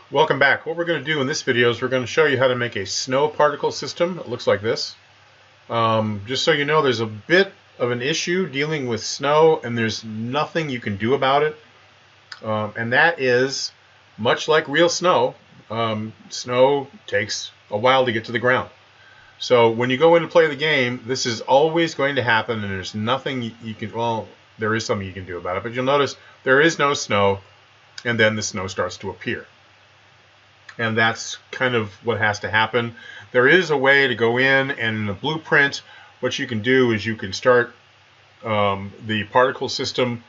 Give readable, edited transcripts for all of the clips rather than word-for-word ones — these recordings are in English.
Welcome back. What we're going to do in this video is we're going to show you how to make a snow particle system. It looks like this. Just so you know, there's a bit of an issue dealing with snow, and there's nothing you can do about it. And that is, much like real snow, snow takes a while to get to the ground. So when you go in to play the game, this is always going to happen, and there's nothing you can, well, there is something you can do about it, but you'll notice there is no snow, and then the snow starts to appear. And that's kind of what has to happen. There is a way to go in, and in the blueprint, what you can do is you can start the particle system,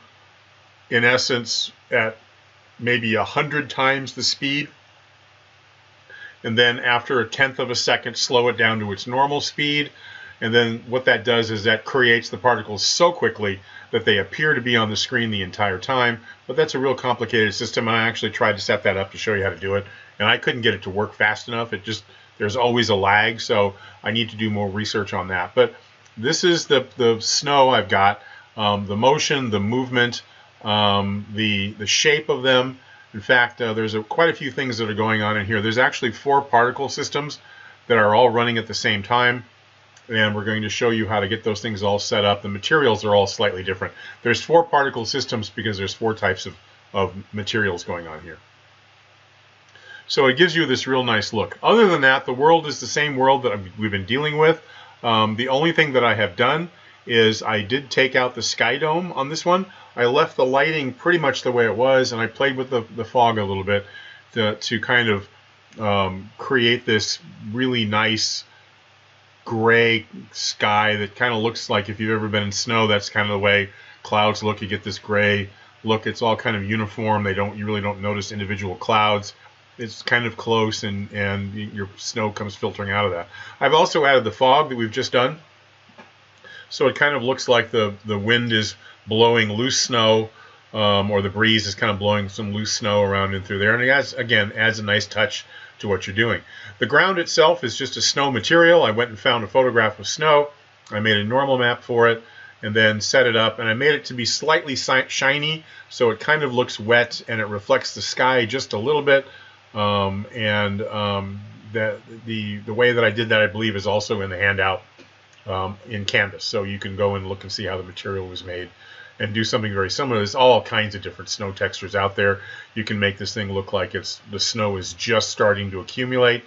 in essence, at maybe 100 times the speed. And then after 1/10 of a second, slow it down to its normal speed. And then what that does is that creates the particles so quickly that they appear to be on the screen the entire time. But that's a real complicated system, and I actually tried to set that up to show you how to do it. And I couldn't get it to work fast enough. There's always a lag, so I need to do more research on that. But this is the snow I've got, the motion, the movement, the shape of them. In fact, there's quite a few things that are going on in here. There's actually 4 particle systems that are all running at the same time, and we're going to show you how to get those things all set up. The materials are all slightly different. There's 4 particle systems because there's 4 types of materials going on here. So it gives you this real nice look. Other than that, the world is the same world that we've been dealing with. The only thing that I have done is I did take out the sky dome on this one. I left the lighting pretty much the way it was, and I played with the fog a little bit to kind of create this really nice gray sky that kind of looks like, if you've ever been in snow, that's kind of the way clouds look. You get this gray look. It's all kind of uniform. You really don't notice individual clouds. It's kind of close, and your snow comes filtering out of that. I've also added the fog that we've just done. So it kind of looks like the wind is blowing loose snow, or the breeze is kind of blowing some loose snow around in through there. And it adds a nice touch to what you're doing. The ground itself is just a snow material. I went and found a photograph of snow. I made a normal map for it and then set it up. And I made it to be slightly shiny, so it kind of looks wet and it reflects the sky just a little bit. The way that I did that, I believe, is also in the handout in Canvas, so you can go and look and see how the material was made and do something very similar. There's all kinds of different snow textures out there. You can make this thing look like the snow is just starting to accumulate.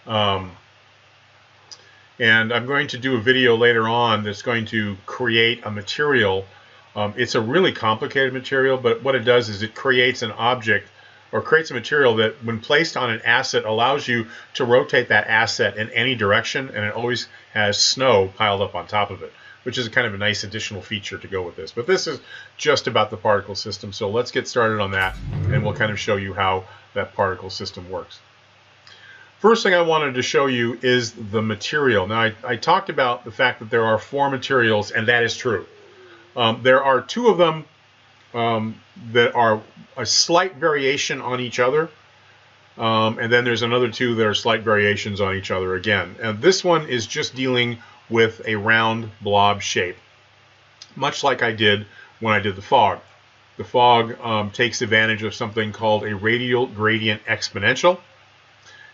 And I'm going to do a video later on that's going to create a material. It's a really complicated material, but what it does is it creates an object, or creates a material that, when placed on an asset, allows you to rotate that asset in any direction, and it always has snow piled up on top of it, which is kind of a nice additional feature to go with this. But this is just about the particle system, so let's get started on that, and we'll kind of show you how that particle system works. First thing I wanted to show you is the material. Now, I talked about the fact that there are 4 materials, and that is true. There are 2 of them that are a slight variation on each other, and then there's another 2 that are slight variations on each other again. And this one is just dealing with a round blob shape, much like I did when I did the fog. The fog takes advantage of something called a radial gradient exponential,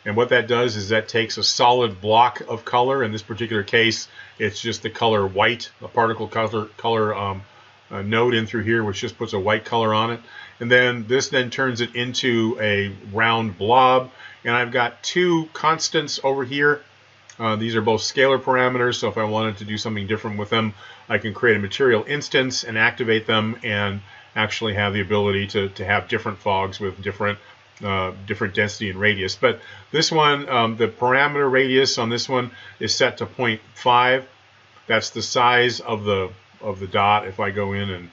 and what that does is that takes a solid block of color. In this particular case, it's just the color white, a particle color node in through here, which just puts a white color on it. And then this turns it into a round blob. And I've got 2 constants over here. These are both scalar parameters, so if I wanted to do something different with them, I can create a material instance and activate them and actually have the ability to have different fogs with different density and radius. But this one, the parameter radius on this one is set to 0.5. That's the size of the dot. If I go in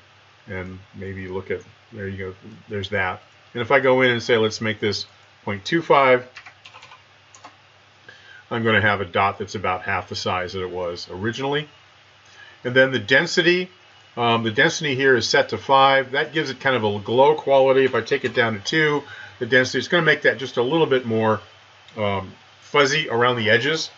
and maybe look at, there you go, there's that. And if I go in and say, let's make this 0.25, I'm going to have a dot that's about half the size that it was originally. And then the density here is set to 5. That gives it kind of a glow quality. If I take it down to 2, the density is going to make that just a little bit more fuzzy around the edges.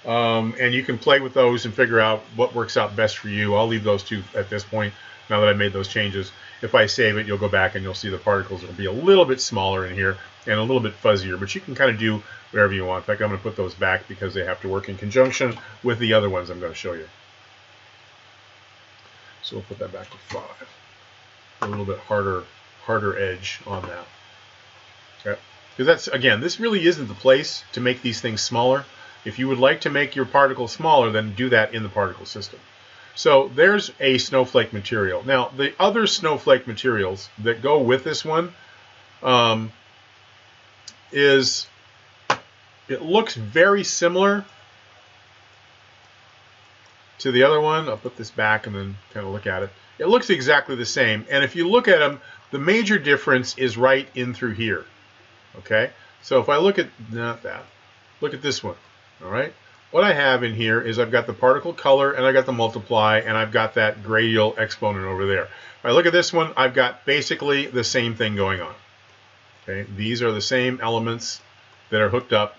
And you can play with those and figure out what works out best for you. I'll leave those 2 at this point. now that I made those changes. If I save it, you'll go back and you'll see the particles will be a little bit smaller in here and a little bit fuzzier, but you can kind of do whatever you want. In fact, I'm going to put those back because they have to work in conjunction with the other ones I'm going to show you. So we'll put that back to 5. A little bit harder edge on that. Okay. Because that's, again, this really isn't the place to make these things smaller. If you would like to make your particle smaller, then do that in the particle system. So there's a snowflake material. Now, the other snowflake materials that go with this one it looks very similar to the other one. I'll put this back and then kind of look at it. It looks exactly the same. And if you look at them, the major difference is right in through here. Okay? So if I look at, not that, look at this one. All right? What I have in here is I've got the particle color and I got the multiply and I've got that gradial exponent over there. If I look at this one, I've got basically the same thing going on. Okay? These are the same elements that are hooked up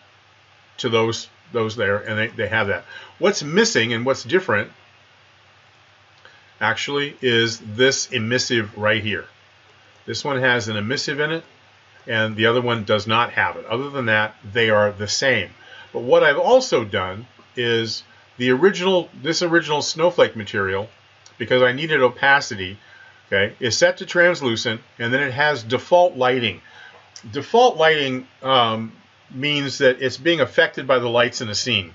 to those there, and they have that. What's missing and what's different actually is this emissive right here. This one has an emissive in it and the other one does not have it. Other than that, they are the same. But what I've also done is this original snowflake material, because I needed opacity, okay, is set to translucent, and then it has default lighting. Default lighting means that it's being affected by the lights in a scene.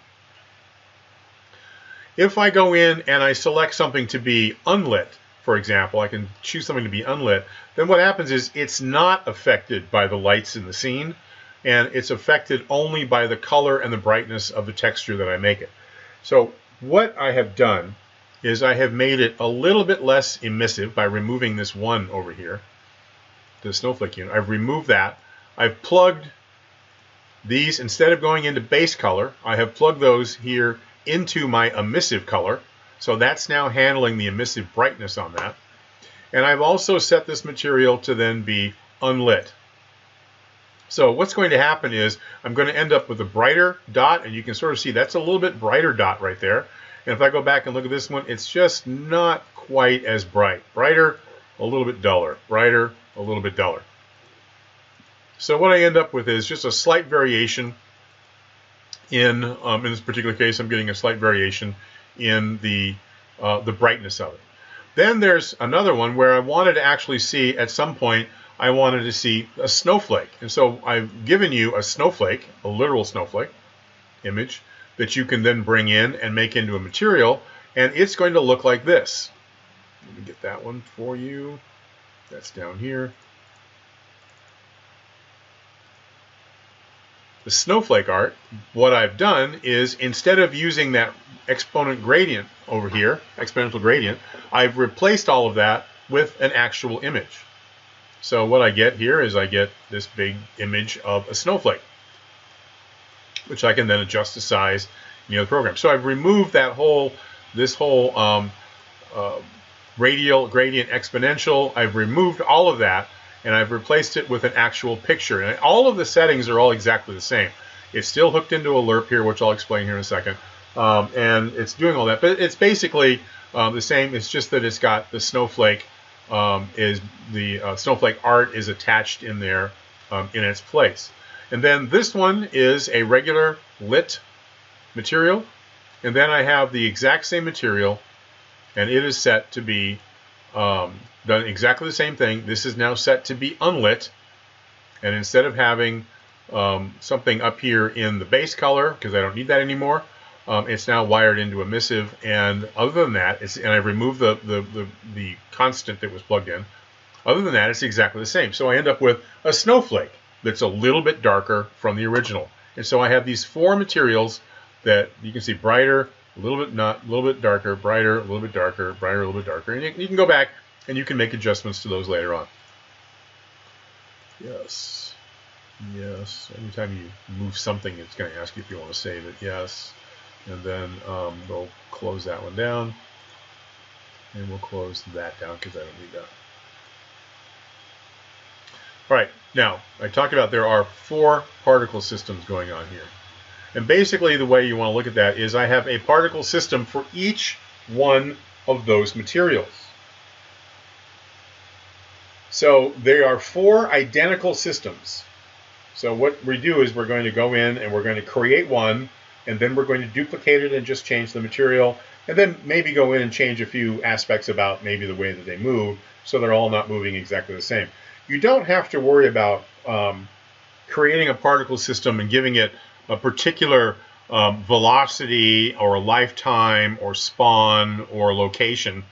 If I go in and I select something to be unlit, for example, I can choose something to be unlit, then what happens is it's not affected by the lights in the scene, and it's affected only by the color and the brightness of the texture that I make it. So what I have done is I have made it a little bit less emissive by removing this one over here, the snowflake unit. I've removed that. I've plugged these, instead of going into base color, I have plugged those here into my emissive color. So that's now handling the emissive brightness on that. And I've also set this material to then be unlit. So what's going to happen is I'm going to end up with a brighter dot, and you can sort of see that's a little bit brighter dot right there. And if I go back and look at this one, it's just not quite as bright. Brighter, a little bit duller. Brighter, a little bit duller. So what I end up with is just a slight variation in this particular case, I'm getting a slight variation in the brightness of it. Then there's another one where I wanted to actually see, at some point, I wanted to see a snowflake. And so I've given you a snowflake, a literal snowflake image, that you can then bring in and make into a material, and it's going to look like this. Let me get that one for you. That's down here. The snowflake art, what I've done is, instead of using that exponent gradient over here, exponential gradient, I've replaced all of that with an actual image. So what I get here is I get this big image of a snowflake, which I can then adjust the size in the other program. So I've removed that this whole radial, gradient, exponential. I've removed all of that, and I've replaced it with an actual picture. And all of the settings are all exactly the same. It's still hooked into a lerp here, which I'll explain here in a second. And it's doing all that. But it's basically the same. It's just that it's got the snowflake, snowflake art is attached in there in its place. And then this one is a regular lit material. And then I have the exact same material, and it is set to be done exactly the same thing. This is now set to be unlit, and instead of having something up here in the base color, because I don't need that anymore, it's now wired into emissive. And other than that, and I removed the constant that was plugged in. Other than that, it's exactly the same. So I end up with a snowflake that's a little bit darker from the original. And so I have these four materials that you can see: brighter, a little bit darker, brighter, a little bit darker, brighter, a little bit darker. And you can go back and you can make adjustments to those later on. Yes. Yes. Anytime you move something, it's going to ask you if you want to save it. Yes. And then we'll close that one down. And we'll close that down because I don't need that. All right. Now, I talked about there are 4 particle systems going on here. And basically the way you want to look at that is I have a particle system for each one of those materials. So they are 4 identical systems. So what we do is we're going to go in and we're going to create one, and then we're going to duplicate it and just change the material, and then maybe go in and change a few aspects about maybe the way that they move, so they're all not moving exactly the same. You don't have to worry about creating a particle system and giving it a particular velocity or a lifetime or spawn or location,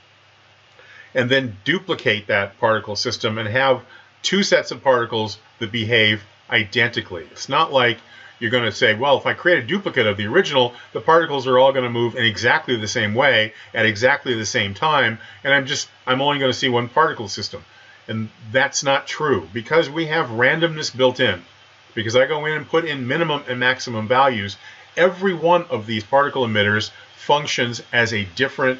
and then duplicate that particle system and have 2 sets of particles that behave identically. It's not like you're going to say, well, if I create a duplicate of the original, the particles are all going to move in exactly the same way at exactly the same time, and I'm only going to see one particle system. And that's not true, because we have randomness built in. Because I go in and put in minimum and maximum values, every one of these particle emitters functions as a different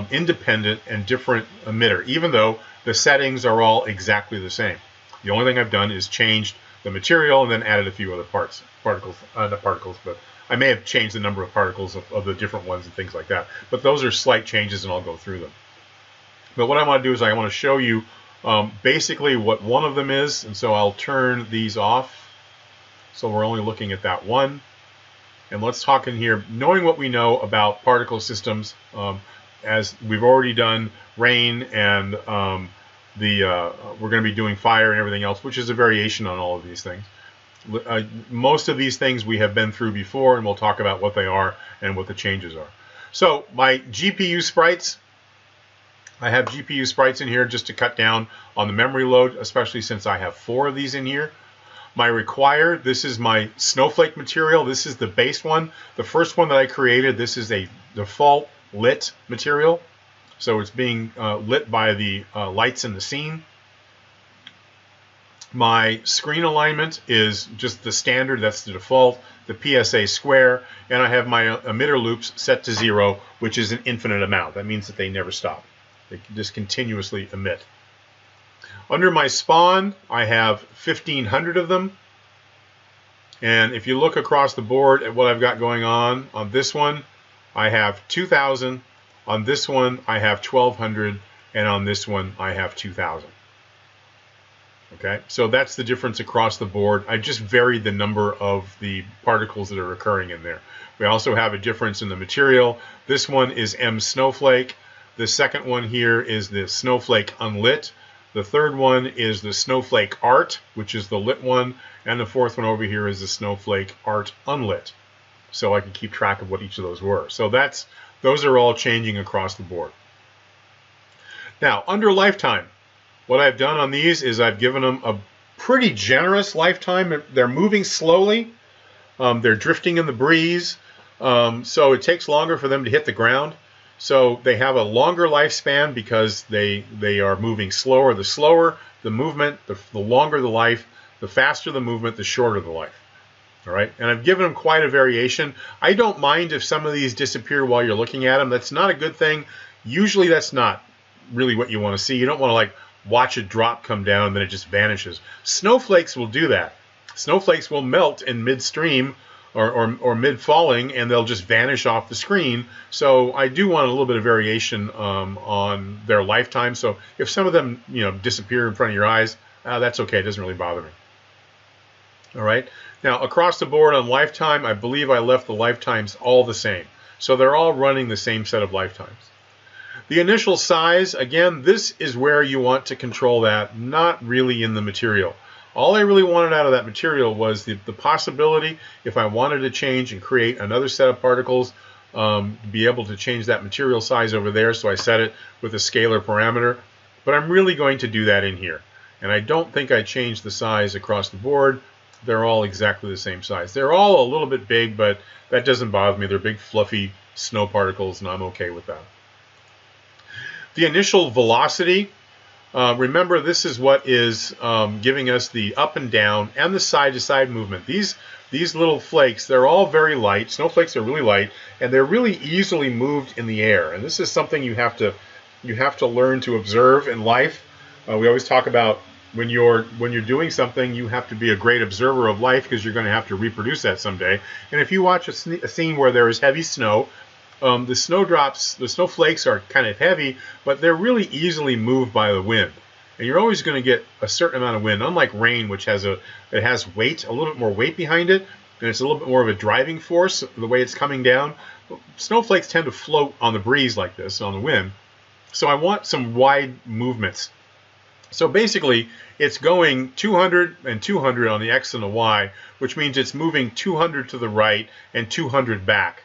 independent and different emitter, even though the settings are all exactly the same. The only thing I've done is changed the material and then added a few other particles, but I may have changed the number of particles of the different ones and things like that. But those are slight changes, and I'll go through them. But what I want to do is I want to show you basically what one of them is, and so I'll turn these off. So we're only looking at that one. And let's talk in here, knowing what we know about particle systems, as we've already done rain and we're going to be doing fire and everything else, which is a variation on all of these things. Most of these things we have been through before, and we'll talk about what they are and what the changes are. So my GPU sprites, I have GPU sprites in here just to cut down on the memory load, especially since I have 4 of these in here. My required, this is my snowflake material. This is the base one. The first one that I created, this is a default lit material. So it's being lit by the lights in the scene. My screen alignment is just the standard, that's the default, the PSA square, and I have my emitter loops set to 0, which is an infinite amount. That means that they never stop. They just continuously emit. Under my spawn, I have 1,500 of them. And if you look across the board at what I've got going on this one, I have 2,000. On this one, I have 1,200. And on this one, I have 2,000. Okay, so that's the difference across the board. I just varied the number of the particles that are occurring in there. We also have a difference in the material. This one is M Snowflake. The second one here is the Snowflake Unlit. The third one is the Snowflake Art, which is the lit one, and the fourth one over here is the Snowflake Art Unlit. So I can keep track of what each of those were. So those are all changing across the board. Now, under lifetime, what I've done on these is I've given them a pretty generous lifetime. They're moving slowly. They're drifting in the breeze. So it takes longer for them to hit the ground. So they have a longer lifespan because they are moving slower. The slower the movement, the longer the life. The faster the movement, the shorter the life. All right, and I've given them quite a variation. I don't mind if some of these disappear while you're looking at them. That's not a good thing. Usually that's not really what you want to see. You don't want to like watch a drop come down and then it just vanishes. Snowflakes will do that. Snowflakes will melt in midstream or mid-falling, and they'll just vanish off the screen. So I do want a little bit of variation on their lifetime. So if some of them disappear in front of your eyes, that's okay. It doesn't really bother me. All right. Now across the board on lifetime, I believe I left the lifetimes all the same. So they're all running the same set of lifetimes. The initial size, again, this is where you want to control that, not really in the material. All I really wanted out of that material was the possibility, if I wanted to change and create another set of particles, be able to change that material size over there. So I set it with a scalar parameter. But I'm really going to do that in here. And I don't think I changed the size across the board. They're all exactly the same size. They're all a little bit big, but that doesn't bother me. They're big, fluffy snow particles, and I'm okay with that. The initial velocity, remember this is what is giving us the up and down and the side-to-side movement. These little flakes, they're all very light. Snowflakes are really light, and they're really easily moved in the air. And this is something you have to learn to observe in life. We always talk about when you're doing something, you have to be a great observer of life because you're going to have to reproduce that someday. And if you watch a scene where there is heavy snow, the snowflakes are kind of heavy, but they're really easily moved by the wind. And you're always going to get a certain amount of wind, unlike rain, which has weight, a little bit more weight behind it, and it's a little bit more of a driving force the way it's coming down. Snowflakes tend to float on the breeze like this, on the wind. So I want some wide movements. So basically, it's going 200 and 200 on the X and the Y, which means it's moving 200 to the right and 200 back.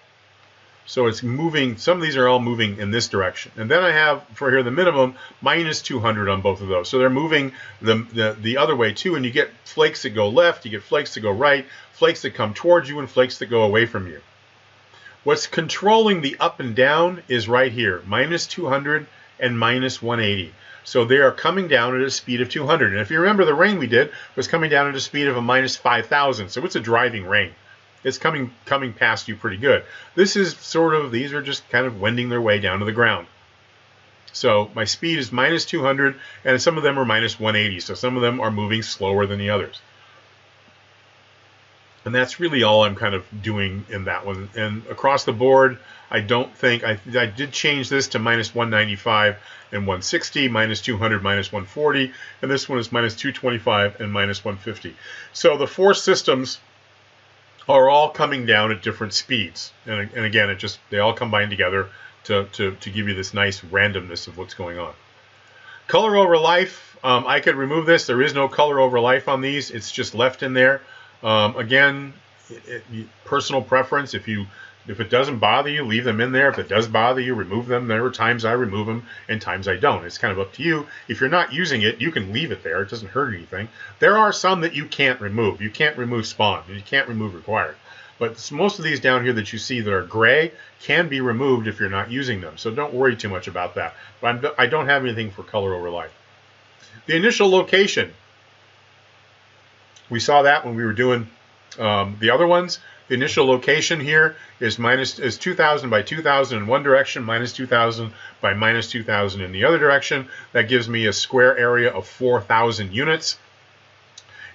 So it's moving, some of these are all moving in this direction. And then I have, for here, the minimum, minus 200 on both of those. So they're moving the other way too, and you get flakes that go left, you get flakes that go right, flakes that come towards you, and flakes that go away from you. What's controlling the up and down is right here, minus 200 and minus 180. So they are coming down at a speed of 200. And if you remember, the rain we did was coming down at a speed of a minus 5,000. So it's a driving rain. It's coming past you pretty good. This is sort of, these are just kind of wending their way down to the ground. So my speed is minus 200, and some of them are minus 180. So some of them are moving slower than the others. And that's really all I'm kind of doing in that one. And across the board, I don't think, I did change this to minus 195 and 160, minus 200, minus 140, and this one is minus 225 and minus 150. So the four systems are all coming down at different speeds. And again, they all combine together to give you this nice randomness of what's going on. Color over life, I could remove this. There is no color over life on these. It's just left in there. Again, personal preference. If it doesn't bother you, leave them in there. If it does bother you, remove them. There are times I remove them and times I don't. It's kind of up to you. If you're not using it, you can leave it there. It doesn't hurt anything. There are some that you can't remove. You can't remove spawn. You can't remove required. But most of these down here that you see that are gray can be removed if you're not using them. So don't worry too much about that. But I don't have anything for color over life. The initial location. We saw that when we were doing the other ones. The initial location here is 2,000 by 2,000 in one direction, minus 2,000 by minus 2,000 in the other direction. That gives me a square area of 4,000 units.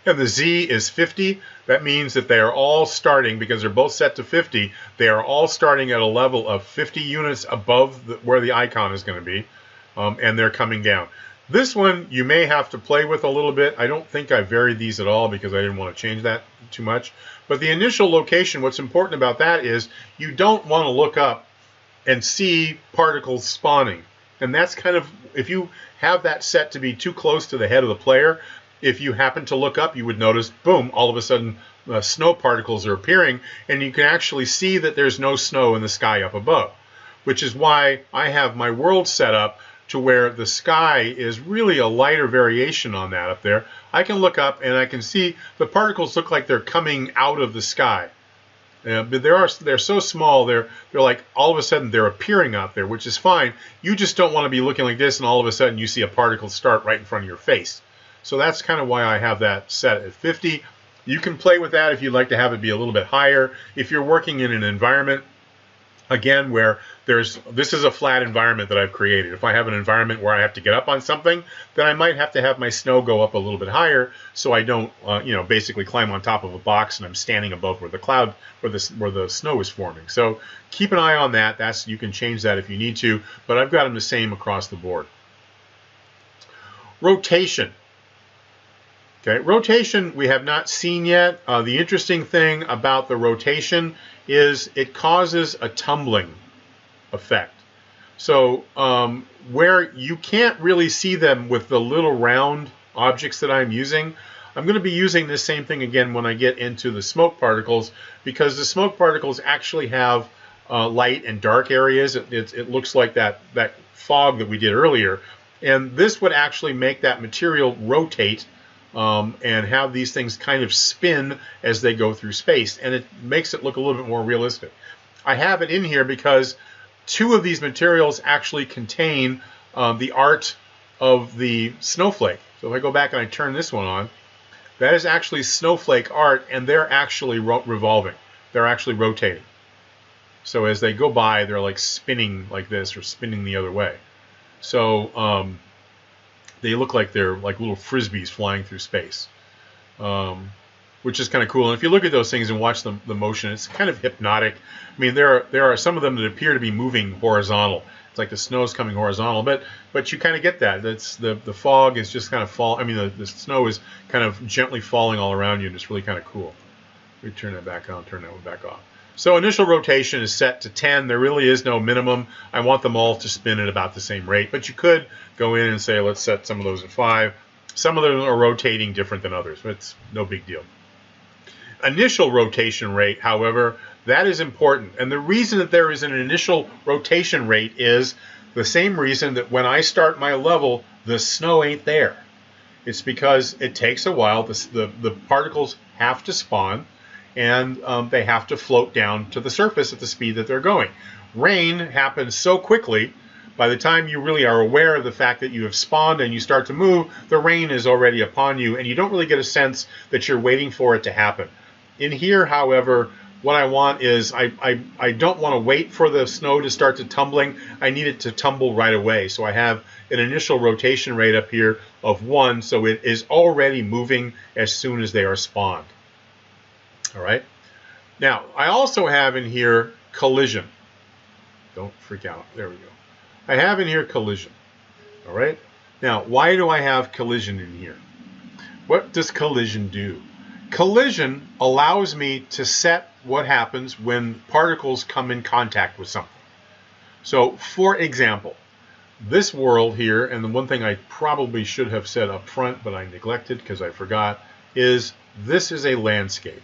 And the Z is 50. That means that they are all starting, because they're both set to 50, they are all starting at a level of 50 units above where the icon is going to be, and they're coming down. This one you may have to play with a little bit. I don't think I varied these at all because I didn't want to change that too much. But the initial location, what's important about that is you don't want to look up and see particles spawning. And that's kind of, if you have that set to be too close to the head of the player, if you happen to look up, you would notice, boom, all of a sudden snow particles are appearing, and you can actually see that there's no snow in the sky up above, which is why I have my world set up to where the sky is really a lighter variation on that up there. I can look up and I can see the particles look like they're coming out of the sky. But they're so small, they're like all of a sudden they're appearing out there, which is fine. You just don't want to be looking like this and all of a sudden you see a particle start right in front of your face. So that's kind of why I have that set at 50. You can play with that if you'd like to have it be a little bit higher. If you're working in an environment, again, where this is a flat environment that I've created. If I have an environment where I have to get up on something, then I might have to have my snow go up a little bit higher so I don't, basically climb on top of a box and I'm standing above where the snow is forming. So keep an eye on that. You can change that if you need to, but I've got them the same across the board. Rotation. Okay, rotation we have not seen yet. The interesting thing about the rotation is it causes a tumbling effect. So where you can't really see them with the little round objects that I'm using, I'm going to be using this same thing again when I get into the smoke particles, because the smoke particles actually have light and dark areas. It looks like that fog that we did earlier, and this would actually make that material rotate and have these things kind of spin as they go through space, and it makes it look a little bit more realistic. I have it in here because two of these materials actually contain the art of the snowflake. So if I go back and I turn this one on, that is actually snowflake art, and they're actually revolving. They're actually rotating. So as they go by, they're like spinning like this or spinning the other way. So they look like they're like little frisbees flying through space. which is kind of cool. And if you look at those things and watch the motion, it's kind of hypnotic. I mean, there are some of them that appear to be moving horizontal. It's like the snow's coming horizontal, but you kind of get that. That's the fog is just kind of I mean, the snow is kind of gently falling all around you, and it's really kind of cool. We turn that back on, turn that one back off. So initial rotation is set to 10. There really is no minimum. I want them all to spin at about the same rate, but you could go in and say, let's set some of those at 5. Some of them are rotating different than others, but it's no big deal. Initial rotation rate, however, that is important. And the reason that there is an initial rotation rate is the same reason that when I start my level, the snow ain't there. It's because it takes a while. The particles have to spawn, and they have to float down to the surface at the speed that they're going. Rain happens so quickly. By the time you really are aware of the fact that you have spawned and you start to move, the rain is already upon you, and you don't really get a sense that you're waiting for it to happen. In here, however, what I want is I don't want to wait for the snow to start to tumbling. I need it to tumble right away. So I have an initial rotation rate up here of 1, so it is already moving as soon as they are spawned. All right. Now, I also have in here collision. Don't freak out. There we go. I have in here collision. All right. Now, why do I have collision in here? What does collision do? Collision allows me to set what happens when particles come in contact with something. So, for example, this world here, and the one thing I probably should have said up front, but I neglected because I forgot, is this is a landscape.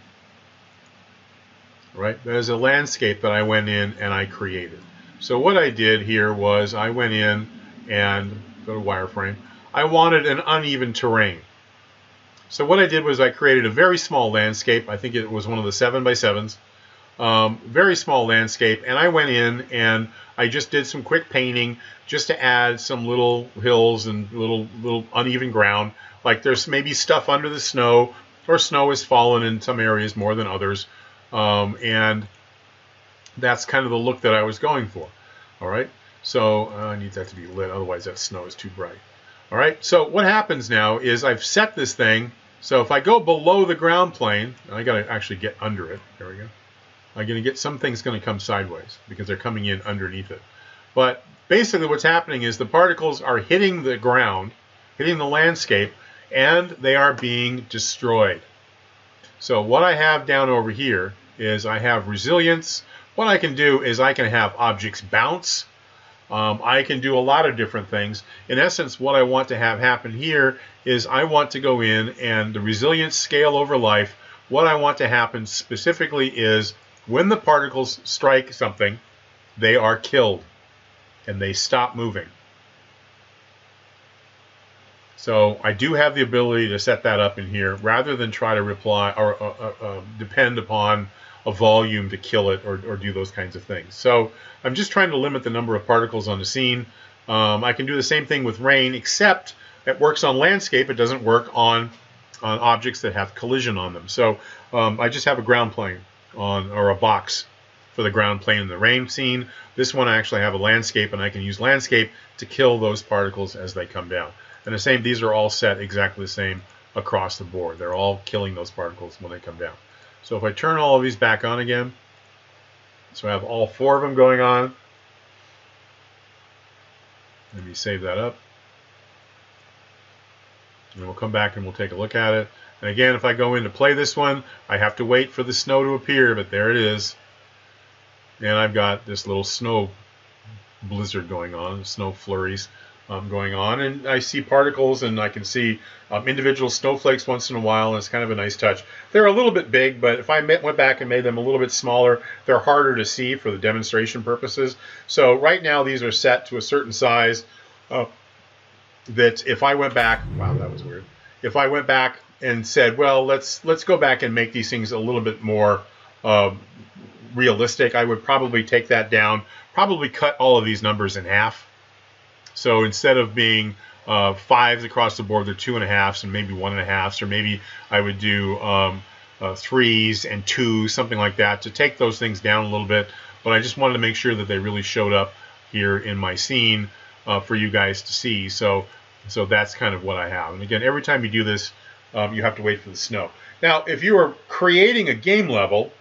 Right? That is a landscape that I went in and I created. So what I did here was I went in and go to wireframe. I wanted an uneven terrain. So what I did was I created a very small landscape. I think it was one of the 7x7s. Very small landscape, and I went in and I just did some quick painting just to add some little hills and little uneven ground. Like there's maybe stuff under the snow, or snow has fallen in some areas more than others. And that's kind of the look that I was going for. All right, so I need that to be lit, otherwise that snow is too bright. All right, so what happens now is I've set this thing, so if I go below the ground plane, I got to actually get under it. There we go. I'm going to get some things going to come sideways because they're coming in underneath it. But basically what's happening is the particles are hitting the ground, hitting the landscape, and they are being destroyed. So what I have down over here is I have resilience. What I can do is I can have objects bounce. I can do a lot of different things. In essence, what I want to have happen here is I want to go in and the resilience scale over life. What I want to happen specifically is when the particles strike something, they are killed and they stop moving. So I do have the ability to set that up in here rather than try to reply or depend upon a volume to kill it or do those kinds of things. So I'm just trying to limit the number of particles on the scene. I can do the same thing with rain, except it works on landscape. It doesn't work on objects that have collision on them. So I just have a ground plane or a box for the ground plane in the rain scene. This one I actually have a landscape, and I can use landscape to kill those particles as they come down. And the same, these are all set exactly the same across the board. They're all killing those particles when they come down. So if I turn all of these back on again, so I have all 4 of them going on. Let me save that up. And we'll come back and we'll take a look at it. And again, if I go in to play this one, I have to wait for the snow to appear, but there it is. And I've got this little snow blizzard going on, snow flurries going on, and I see particles, and I can see individual snowflakes once in a while, and it's kind of a nice touch. They're a little bit big, but if I went back and made them a little bit smaller, they're harder to see for the demonstration purposes. So right now these are set to a certain size that if I went back, wow, that was weird. If I went back and said, well, let's go back and make these things a little bit more realistic, I would probably take that down, probably cut all of these numbers in half. So instead of being 5s across the board, they're 2.5s and maybe 1.5s, or maybe I would do 3s and 2s, something like that, to take those things down a little bit. But I just wanted to make sure that they really showed up here in my scene for you guys to see. So that's kind of what I have. And again, every time you do this, You have to wait for the snow. Now, if you are creating a game level,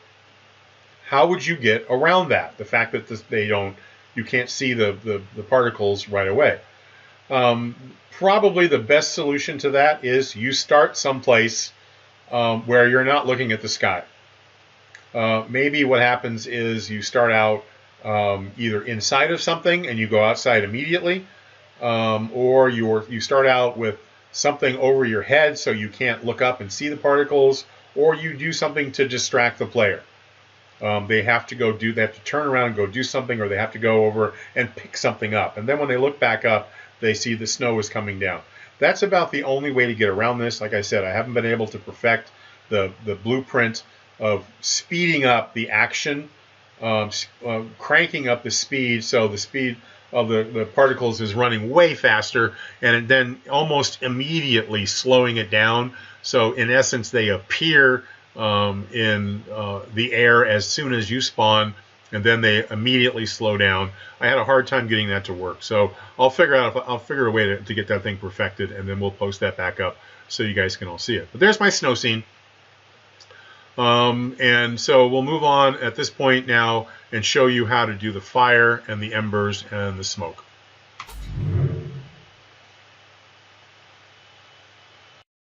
how would you get around that? The fact that you can't see the particles right away. Probably the best solution to that is you start someplace where you're not looking at the sky. Maybe what happens is you start out either inside of something and you go outside immediately, or you start out with something over your head so you can't look up and see the particles, or you do something to distract the player. They have to turn around and go do something, or they have to go over and pick something up. And then when they look back up, they see the snow is coming down. That's about the only way to get around this. Like I said, I haven't been able to perfect the blueprint of speeding up the action, cranking up the speed so the speed of the particles is running way faster, and then almost immediately slowing it down. So in essence, they appear in the air as soon as you spawn, and then they immediately slow down. I had a hard time getting that to work, so I'll figure a way to get that thing perfected, and then we'll post that back up so you guys can all see it. But there's my snow scene. And so we'll move on at this point now and show you how to do the fire and the embers and the smoke.